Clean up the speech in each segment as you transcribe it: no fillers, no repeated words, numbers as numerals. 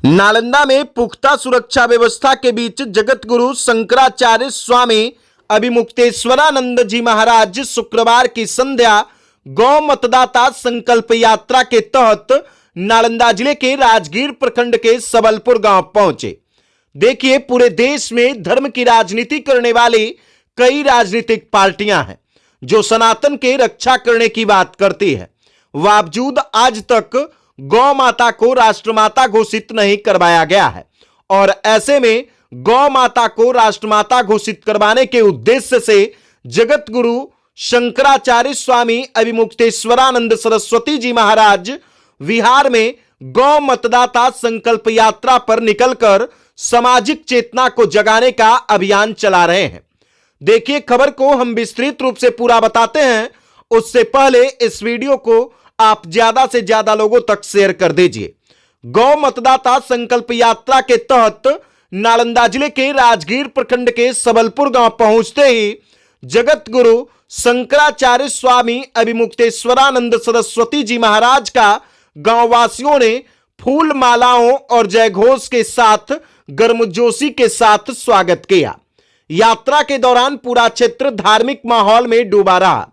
नालंदा में पुख्ता सुरक्षा व्यवस्था के बीच जगत गुरु शंकराचार्य स्वामी अभिमुक्तेश्वरानंद जी महाराज शुक्रवार की संध्या गौ मतदाता संकल्प यात्रा के तहत नालंदा जिले के राजगीर प्रखंड के सबलपुर गांव पहुंचे। देखिए, पूरे देश में धर्म की राजनीति करने वाली कई राजनीतिक पार्टियां हैं जो सनातन के रक्षा करने की बात करती है, बावजूद आज तक गौ माता को राष्ट्रमाता घोषित नहीं करवाया गया है। और ऐसे में गौ माता को राष्ट्रमाता घोषित करवाने के उद्देश्य से जगत गुरु शंकराचार्य स्वामी अभिमुक्तेश्वरानंद सरस्वती जी महाराज बिहार में गौ मतदाता संकल्प यात्रा पर निकलकर सामाजिक चेतना को जगाने का अभियान चला रहे हैं। देखिए, खबर को हम विस्तृत रूप से पूरा बताते हैं। उससे पहले इस वीडियो को आप ज्यादा से ज्यादा लोगों तक शेयर कर दीजिए। गौ मतदाता संकल्प यात्रा के तहत नालंदा जिले के राजगीर प्रखंड के सबलपुर गांव पहुंचते ही जगत गुरु शंकराचार्य स्वामी अभिमुक्तेश्वरानंद सरस्वती जी महाराज का गांववासियों ने फूल मालाओं और जयघोष के साथ गर्मजोशी के साथ स्वागत किया। यात्रा के दौरान पूरा क्षेत्र धार्मिक माहौल में डूबा रहा।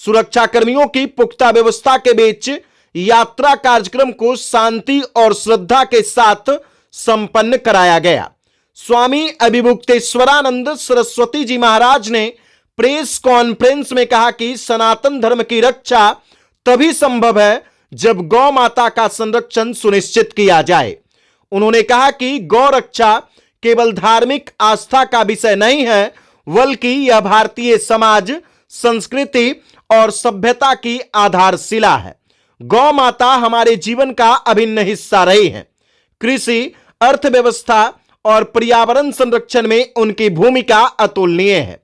सुरक्षा कर्मियों की पुख्ता व्यवस्था के बीच यात्रा कार्यक्रम को शांति और श्रद्धा के साथ संपन्न कराया गया। स्वामी अभिमुक्तेश्वरानंद सरस्वती जी महाराज ने प्रेस कॉन्फ्रेंस में कहा कि सनातन धर्म की रक्षा तभी संभव है जब गौ माता का संरक्षण सुनिश्चित किया जाए। उन्होंने कहा कि गौ रक्षा केवल धार्मिक आस्था का विषय नहीं है, बल्कि यह भारतीय समाज, संस्कृति और सभ्यता की आधारशिला है। गौ माता हमारे जीवन का अभिन्न हिस्सा रही है। कृषि, अर्थव्यवस्था और पर्यावरण संरक्षण में उनकी भूमिका अतुलनीय है।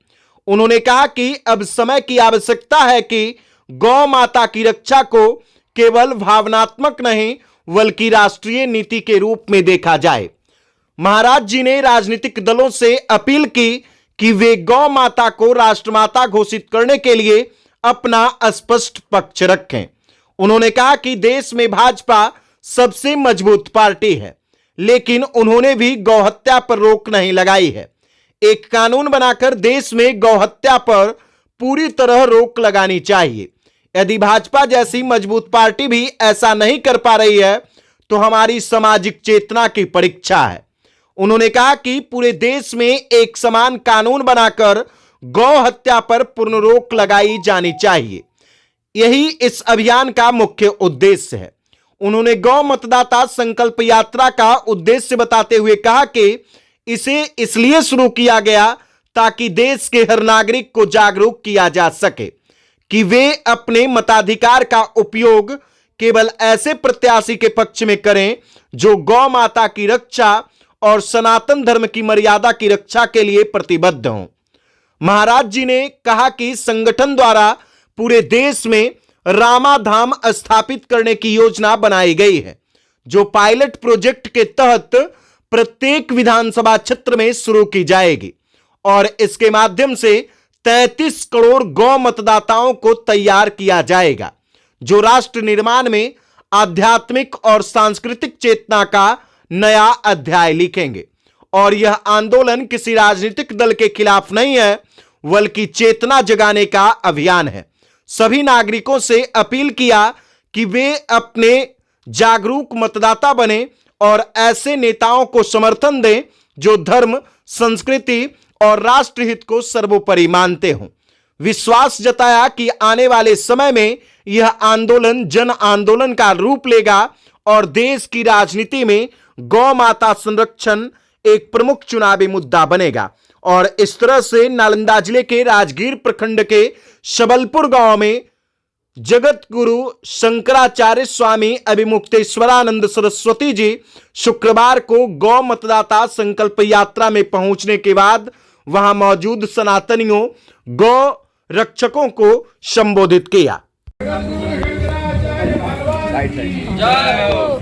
उन्होंने कहा कि अब समय की आवश्यकता है कि गौ माता की रक्षा को केवल भावनात्मक नहीं बल्कि राष्ट्रीय नीति के रूप में देखा जाए। महाराज जी ने राजनीतिक दलों से अपील की कि वे गौ माता को राष्ट्रमाता घोषित करने के लिए अपना स्पष्ट पक्ष रखें। उन्होंने कहा कि देश में भाजपा सबसे मजबूत पार्टी है, लेकिन उन्होंने भी गौहत्या पर रोक नहीं लगाई है। एक कानून बनाकर देश में गौहत्या पर पूरी तरह रोक लगानी चाहिए। यदि भाजपा जैसी मजबूत पार्टी भी ऐसा नहीं कर पा रही है तो हमारी सामाजिक चेतना की परीक्षा है। उन्होंने कहा कि पूरे देश में एक समान कानून बनाकर गौ हत्या पर पूर्ण रोक लगाई जानी चाहिए। यही इस अभियान का मुख्य उद्देश्य है। उन्होंने गौ मतदाता संकल्प यात्रा का उद्देश्य बताते हुए कहा कि इसे इसलिए शुरू किया गया ताकि देश के हर नागरिक को जागरूक किया जा सके कि वे अपने मताधिकार का उपयोग केवल ऐसे प्रत्याशी के पक्ष में करें जो गौ माता की रक्षा और सनातन धर्म की मर्यादा की रक्षा के लिए प्रतिबद्ध हों। महाराज जी ने कहा कि संगठन द्वारा पूरे देश में रामाधाम स्थापित करने की योजना बनाई गई है, जो पायलट प्रोजेक्ट के तहत प्रत्येक विधानसभा क्षेत्र में शुरू की जाएगी और इसके माध्यम से 33 करोड़ गौ मतदाताओं को तैयार किया जाएगा, जो राष्ट्र निर्माण में आध्यात्मिक और सांस्कृतिक चेतना का नया अध्याय लिखेंगे। और यह आंदोलन किसी राजनीतिक दल के खिलाफ नहीं है, बल्कि चेतना जगाने का अभियान है। सभी नागरिकों से अपील किया कि वे अपने जागरूक मतदाता बने और ऐसे नेताओं को समर्थन दें जो धर्म, संस्कृति और राष्ट्रहित को सर्वोपरि मानते हों। विश्वास जताया कि आने वाले समय में यह आंदोलन जन आंदोलन का रूप लेगा और देश की राजनीति में गौ माता संरक्षण एक प्रमुख चुनावी मुद्दा बनेगा। और इस तरह से नालंदा जिले के राजगीर प्रखंड के सबलपुर गांव में जगत गुरु शंकराचार्य स्वामी अभिमुक्तेश्वरानंद सरस्वती जी शुक्रवार को गौ मतदाता संकल्प यात्रा में पहुंचने के बाद वहां मौजूद सनातनियों, गौ रक्षकों को संबोधित किया। जय हो।